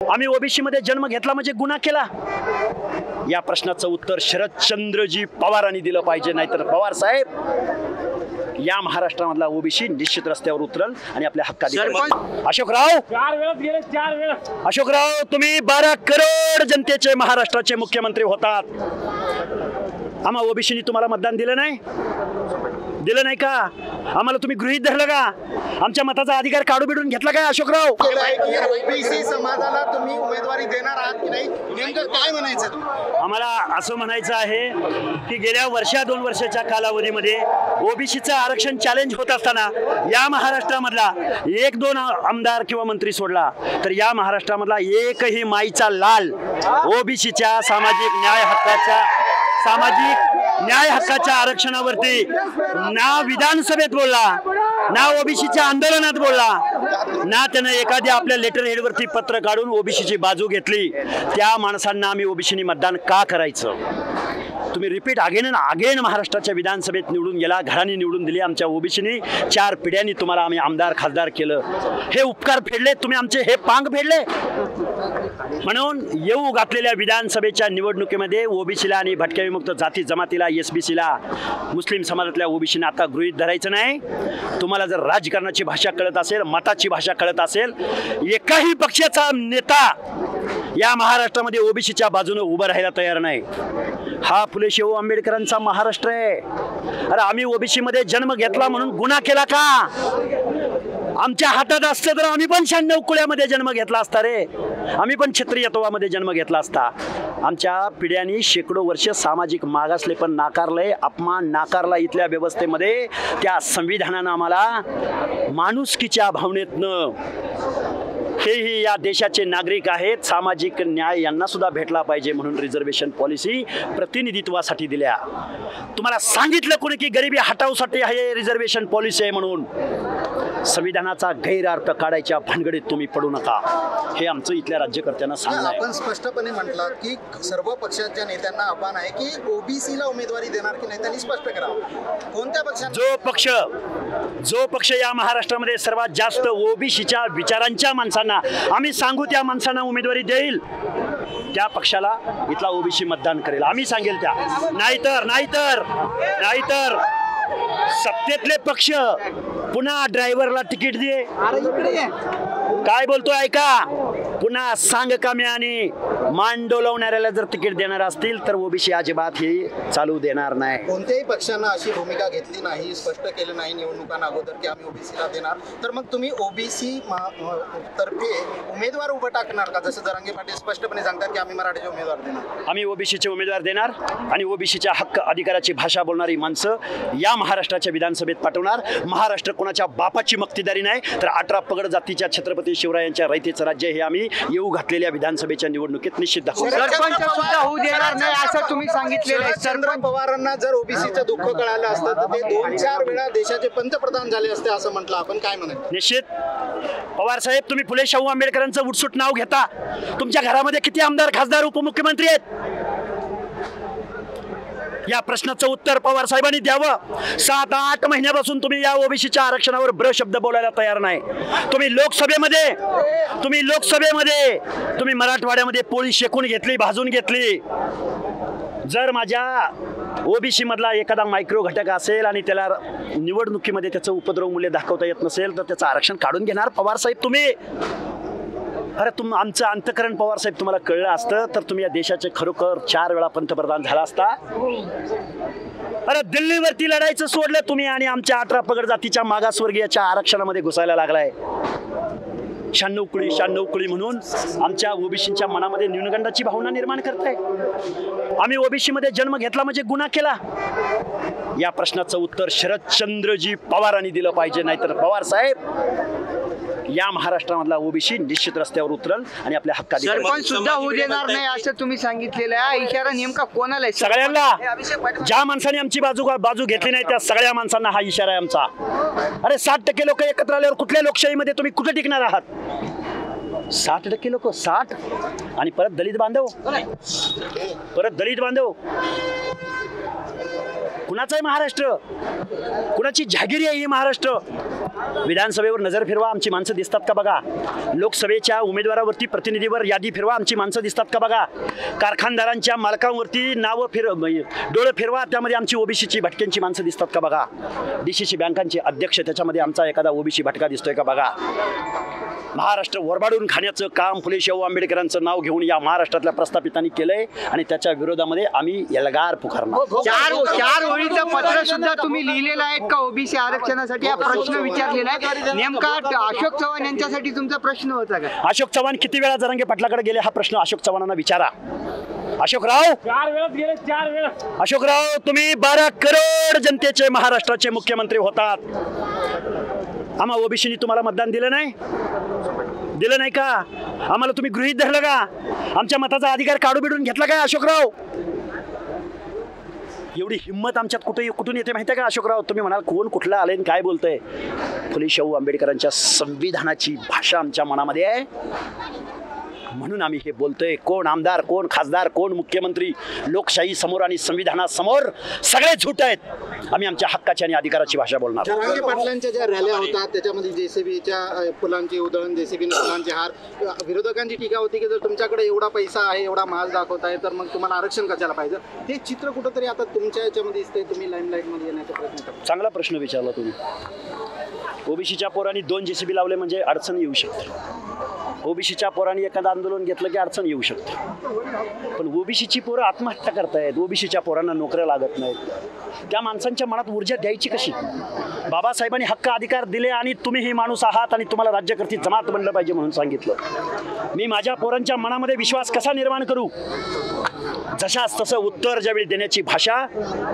आम्ही ओबीसी मध्ये जन्म घेतला म्हणजे गुन्हा केला? या प्रश्नाचं उत्तर शरदचंद्रजी पवारांनी दिलं पाहिजे, नाहीतर पवार साहेब या महाराष्ट्रामधला ओबीसी निश्चित रस्त्यावर उतरल आणि आपल्या हक्काधिकार. अशोकराव, तुम्ही 12 करोड जनतेचे महाराष्ट्राचे मुख्यमंत्री होतात. आम्हा ओबीसीनी तुम्हाला मतदान दिलं नाही का? आम्हाला तुम्ही गृहीत धरलं का? आमच्या मताचा अधिकार काढू बिडून घेतला काय अशोकराव? ओबीसी समाजाला तुम्ही उमेदवारी देणार आहात की नाही, नेमकं काय म्हणायचं? आम्हाला असं म्हणायचं आहे की गेल्या 2 वर्षाच्या कालावधीमध्ये ओबीसीचं आरक्षण चॅलेंज होत असताना या महाराष्ट्रामधला 1-2 आमदार किंवा मंत्री सोडला तर या महाराष्ट्रामधला एकही माईचा लाल ओबीसीच्या सामाजिक न्याय हक्काच्या आरक्षणावरती ना विधानसभेत बोलला, ना ओबीसीच्या आंदोलनात बोलला, ना त्यानं एखाद्या आपल्या लेटर हेडवरती पत्र काढून ओबीसीची बाजू घेतली. त्या माणसांना आम्ही ओबीसीनी मतदान का करायचं? तुम्ही रिपीट अगेन महाराष्ट्राच्या विधानसभेत निवडून गेला, घरांनी निवडून दिली. आमच्या ओबीसीनी 4 पिढ्यांनी तुम्हाला आम्ही आमदार खासदार केलं. हे उपकार फेडले तुम्ही, आमचे हे पांग फेडले. म्हणून येऊ घातलेल्या विधानसभेच्या निवडणुकीमध्ये ओबीसीला आणि भटक्या विमुक्त जाती जमातीला, एसबीसीला, मुस्लिम समाजातल्या ओबीसीने आता गृहीत धरायचं नाही. तुम्हाला जर राजकारणाची भाषा कळत असेल, मताची भाषा कळत असेल, एकाही पक्षाचा नेता या महाराष्ट्रामध्ये ओबीसीच्या बाजूने उभं राहायला तयार नाही. हा फुले शाहू आंबेडकरांचा महाराष्ट्र आहे. अरे आम्ही ओबीसी मध्ये जन्म घेतला म्हणून गुन्हा केला का? आमच्या हातात असतं तर आम्ही पण 96 कुळ्यामध्ये जन्म घेतला असता रे. आम्ही पण क्षत्रियत्वामध्ये जन्म घेतला असता. आमच्या पिढ्यांनी शेकडो वर्ष सामाजिक मागासले पण नाकारलंय, अपमान नाकारला इथल्या व्यवस्थेमध्ये. त्या संविधानानं आम्हाला माणुसकीच्या भावनेतनं, हेही या देशाचे नागरिक आहेत, सामाजिक न्याय यांना सुद्धा भेटला पाहिजे म्हणून रिझर्वेशन पॉलिसी प्रतिनिधित्वासाठी दिल्या. तुम्हाला सांगितलं कोणी की गरिबी हटावसाठी हे रिझर्वेशन पॉलिसी आहे म्हणून? संविधानाचा गैरअर्थ काढायच्या भानगडीत तुम्ही पडू नका, हे आमचं इथल्या राज्यकर्त्यांना सांगणं आहे. आपण स्पष्टपणे म्हटलं की सर्व पक्षाच्या नेत्यांना आव्हान आहे की ओबीसीला उमेदवारी देणार की नाही, त्यांनी स्पष्ट करावं. कोणत्या पक्षाने? जो पक्ष या महाराष्ट्रामध्ये सर्वात जास्त ओबीसीच्या विचारांच्या माणसांना आम्ही सांगू त्या माणसांना उमेदवारी देईल, त्या पक्षाला इथला ओबीसी मतदान करेल. आम्ही सांगेल त्या. नाहीतर सत्तेतले पक्ष पुन्हा ड्रायव्हरला तिकीट दे, काय बोलतोय ऐका, पुन्हा सांग कमी आणि मान डोलवणाऱ्याला जर तिकीट देणार असतील तर ओबीसी अजिबात ही चालू देणार नाही. कोणत्याही पक्षानं अशी भूमिका घेतली नाही, स्पष्ट केलं नाही निवडणुकांना अगोदर की आम्ही ओबीसीला देणार, तर मग तुम्ही ओबीसी तर्फे उमेदवार उभं टाकणार का? जसं जरांगे पाटील स्पष्टपणे सांगतात की आम्ही मराठीचे उमेदवार देणार. आम्ही ओबीसीचे उमेदवार देणार आणि ओबीसीच्या हक्क अधिकाराची भाषा बोलणारी माणसं या महाराष्ट्राच्या विधानसभेत पाठवणार. महाराष्ट्र कोणाच्या बापाची मक्तेदारी नाही, तर 18 पगड जातीच्या छत्रपती शिवरायांच्या रयतेचं राज्य हे आम्ही येऊ घातलेल्या विधानसभेच्या निवडणुकीत निश्चित दाखवू. सरपंच सुद्धा होऊ देणार नाही असं तुम्ही सांगितलेलं आहे. शरद पवारांना जर ओबीसीचं दुःख कळालं असतं तर ते 2-4 वेळा देशाचे पंतप्रधान झाले असते असं म्हटलं. आपण काय म्हणाल? निश्चित पवार साहेब, तुम्ही फुले शाहू आंबेडकरांचं उठसूट नाव घेता. तुमच्या घरामध्ये किती आमदार खासदार उपमुख्यमंत्री आहेत? या प्रश्नाचं उत्तर पवार साहेबांनी द्यावं. 7-8 महिन्यापासून तुम्ही या ओबीसीच्या आरक्षणावर शब्द बोलायला तयार नाही. तुम्ही लोकसभेमध्ये तुम्ही मराठवाड्यामध्ये पोळी शेकून घेतली, भाजून घेतली. जर माझ्या ओबीसी मधला एखादा मायक्रो घटक असेल आणि त्याला निवडणुकीमध्ये त्याचं उपद्रव मूल्य दाखवता येत नसेल तर त्याचं आरक्षण काढून घेणार पवार साहेब तुम्ही? अरे आमचं अंतकरण पवार साहेब तुम्हाला कळलं असतं तर तुम्ही या देशाचे खरोखर 4 वेळा पंतप्रधान झाला असता. अरे दिल्लीवरती लढायचं सोडलं तुम्ही आणि आमच्या 18 पगड जातीच्या मागासवर्गीयाच्या आरक्षणामध्ये घुसायला लागलाय. 96 कुळी म्हणून आमच्या ओबीसीच्या मनामध्ये न्यूनगंडाची भावना निर्माण करताय. आम्ही ओबीसी मध्ये जन्म घेतला म्हणजे गुन्हा केला? या प्रश्नाचं उत्तर शरदचंद्रजी पवारांनी दिलं पाहिजे, नाहीतर पवार साहेब या महाराष्ट्रामधला ओबीसी निश्चित रस्त्यावर उतरल आणि आपल्या हक्काधिकार. सरपंच सुद्धा होऊ देणार नाही असं तुम्ही सांगितलेलं आहे. इशारा नेमका कोणाला आहे? सगळ्यांना. ज्या माणसाने आमची बाजू घेतली नाही त्या सगळ्या माणसांना हा इशारा आहे आमचा. अरे 60% लोक एकत्र आल्यावर कुठल्या लोकशाहीमध्ये तुम्ही कुठे टिकणार आहात? 60% लोक 60 आणि परत दलित बांधव कुणाचं आहे महाराष्ट्र? कुणाची जहागिरी आहे ही महाराष्ट्र? विधानसभेवर नजर फिरवा, आमची माणसं दिसतात का बघा. लोकसभेच्या उमेदवारावरती प्रतिनिधीवर यादी फिरवा, आमची माणसं दिसतात का बघा. कारखानदारांच्या मालकांवरती डोळे फिरवा, त्यामध्ये आमची ओबीसीची भटक्यांची माणसं दिसतात का बघा. DCC बँकांचे अध्यक्ष, त्याच्यामध्ये आमचा एखादा ओबीसी भटका दिसतोय का बघा. महाराष्ट्र वरबाडून खाण्याचं काम फुले शाहू आंबेडकरांचं नाव घेऊन या महाराष्ट्रातल्या प्रस्थापितांनी केलंय आणि त्याच्या विरोधामध्ये आम्ही एल्गार पुकारणार. चार ओळीचं पत्र सुद्धा तुम्ही लिहिलेलं आहे का ओबीसी आरक्षणासाठी हा प्रश्न विचारलेला आहे. नेमका अशोक चव्हाण यांच्यासाठी तुमचा प्रश्न होता का? अशोक चव्हाण किती वेळा जरांगे पाटलाकडे गेले हा प्रश्न अशोक चव्हाणांना विचारा. अशोकराव, 4 वेळा गेले, 4 वेळा. अशोकराव, तुम्ही 12 करोड जनतेचे महाराष्ट्राचे मुख्यमंत्री होतात. आम्हा ओबीसीनी तुम्हाला मतदान दिलं नाही का? आम्हाला तुम्ही गृहीत धरलं का? आमच्या मताचा अधिकार काढू बिडून घेतला काय अशोकराव? एवढी हिंमत आमच्यात कुठून येते माहिती आहे का अशोकराव? तुम्ही म्हणाल कोण कुठला आले काय बोलतंय. फुले शाहू आंबेडकरांच्या संविधानाची भाषा आमच्या मनामध्ये आहे म्हणून आम्ही हे बोलतोय. कोण आमदार, कोण खासदार, कोण मुख्यमंत्री, लोकशाही समोर आणि संविधानासमोर सगळे झूट आहेत. आम्ही आमच्या हक्काची आणि अधिकाराची भाषा बोलणार. जरांगे पाटलांच्या ज्या रॅल्या होतात त्याच्यामध्ये JCBच्या फुलांची उधळण, JCB फुलांचे हार, विरोधकांची टीका होती की जर तुमच्याकडे एवढा पैसा आहे, एवढा माल दाखवताय तर मग तुम्हाला आरक्षण कशाला पाहिजे. हे चित्र कुठंतरी आता तुमच्या याच्यामध्ये दिसतंय. तुम्ही लाईमलाईटमध्ये येण्याचा प्रयत्न करता. चांगला प्रश्न विचारला तुम्ही. ओबीसीच्या पोरांनी 2 JCB लावले म्हणजे अडचण येऊ शकते. ओबीसीच्या पोरांनी एखादं आंदोलन घेतलं की अडचण येऊ शकते. पण ओबीसीची पोरं आत्महत्या करतायत, ओबीसीच्या पोरांना नोकऱ्या लागत नाहीत. त्या माणसांच्या मनात ऊर्जा द्यायची कशी? बाबासाहेबांनी हक्क अधिकार दिले आणि तुम्ही हे माणूस आहात आणि तुम्हाला राज्यकर्ती जमात बनलं पाहिजे म्हणून सांगितलं. मी माझ्या पोरांच्या मनामध्ये विश्वास कसा निर्माण करू? जशाच तसं उत्तर ज्यावेळी देण्याची भाषा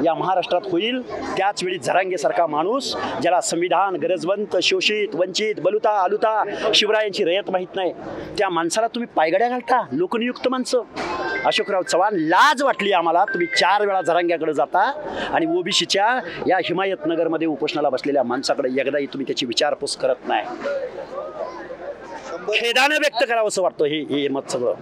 या महाराष्ट्रात होईल त्याच वेळी जरांगेसारखा माणूस, ज्याला संविधान, गरजवंत, शोषित, वंचित, बलुता, आलुता, शिवरायांची रयत माहीत नाही, त्या माणसाला तुम्ही पायगड्या घालता. लोकनियुक्त माणसं. अशोकराव चव्हाण, लाज वाटली आम्हाला. तुम्ही 4 वेळा जरांग्याकडे जाता आणि ओबीसीच्या या हिमायतनगरमध्ये उपोषणाला बसलेल्या माणसाकडे एकदाही तुम्ही त्याची विचारपूस करत नाही. खेदानं व्यक्त करावं असं वाटतं हे मत सगळं.